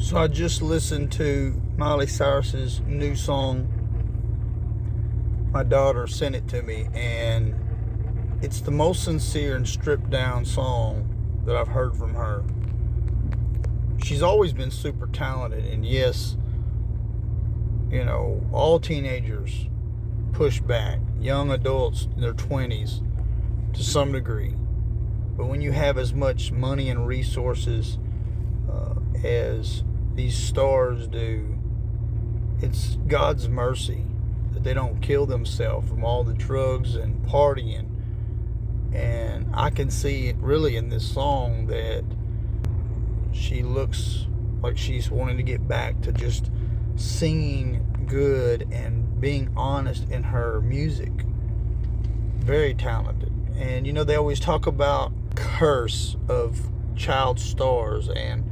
So I just listened to Miley Cyrus's new song. My daughter sent it to me, and it's the most sincere and stripped down song that I've heard from her. She's always been super talented, and yes, you know, all teenagers push back, young adults in their 20s to some degree. But when you have as much money and resources as these stars do, it's God's mercy that they don't kill themselves from all the drugs and partying. And I can see it really in this song that she looks like she's wanting to get back to just singing good and being honest in her music. Very talented. And you know, they always talk about curse of child stars, and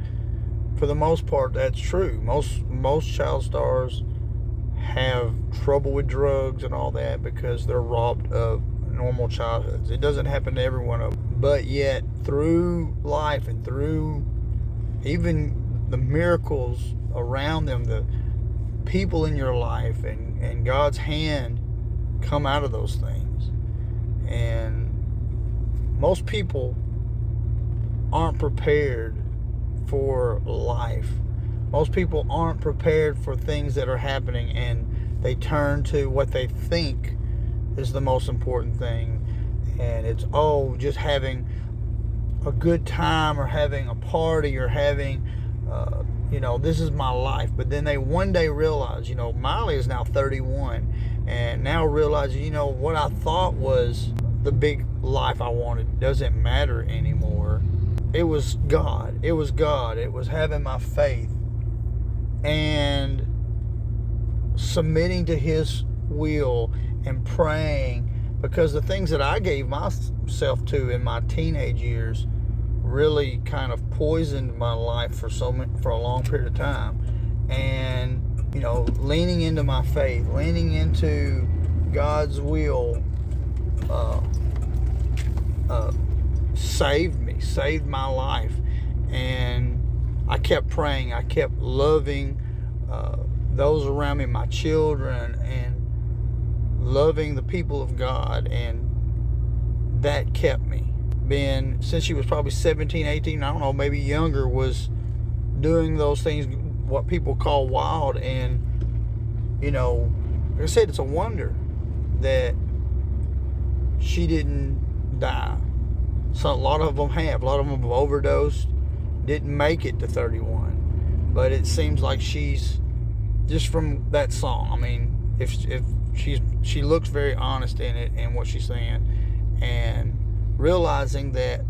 for the most part that's true. Most child stars have trouble with drugs and all that because they're robbed of normal childhoods. It doesn't happen to every one of them, but yet through life and through even the miracles around them, the people in your life and God's hand come out of those things. And most people aren't prepared for life. Most people aren't prepared for things that are happening, and they turn to what they think is the most important thing, and it's just having a good time or having a party or having this is my life. But then they one day realize, Miley is now 31 and now realizes, what I thought was the big life I wanted doesn't matter anymore. It was God. It was God. It was having my faith and submitting to His will and praying, because the things that I gave myself to in my teenage years really kind of poisoned my life for a long period of time. And leaning into my faith, leaning into God's will, saved my life. And I kept praying, I kept loving those around me, my children, and loving the people of God, and that kept me. Since she was probably 17, 18, I don't know, maybe younger, was doing those things, what people call wild. And like I said, it's a wonder that she didn't die. So a lot of them have overdosed, didn't make it to 31. But it seems like she's, just from that song, I mean, if she looks very honest in it and what she's saying, and realizing that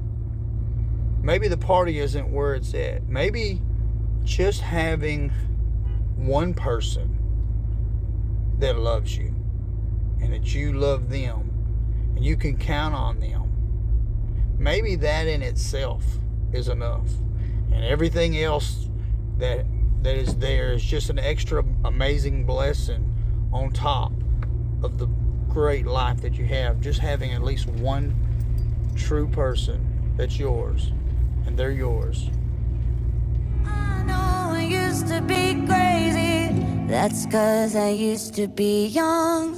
maybe the party isn't where it's at. Maybe just having one person that loves you and that you love them and you can count on them, maybe that in itself is enough. And everything else that is there is just an extra amazing blessing on top of the great life that you have. Just having at least one true person that's yours, and they're yours. I know I used to be crazy. That's 'cause I used to be young.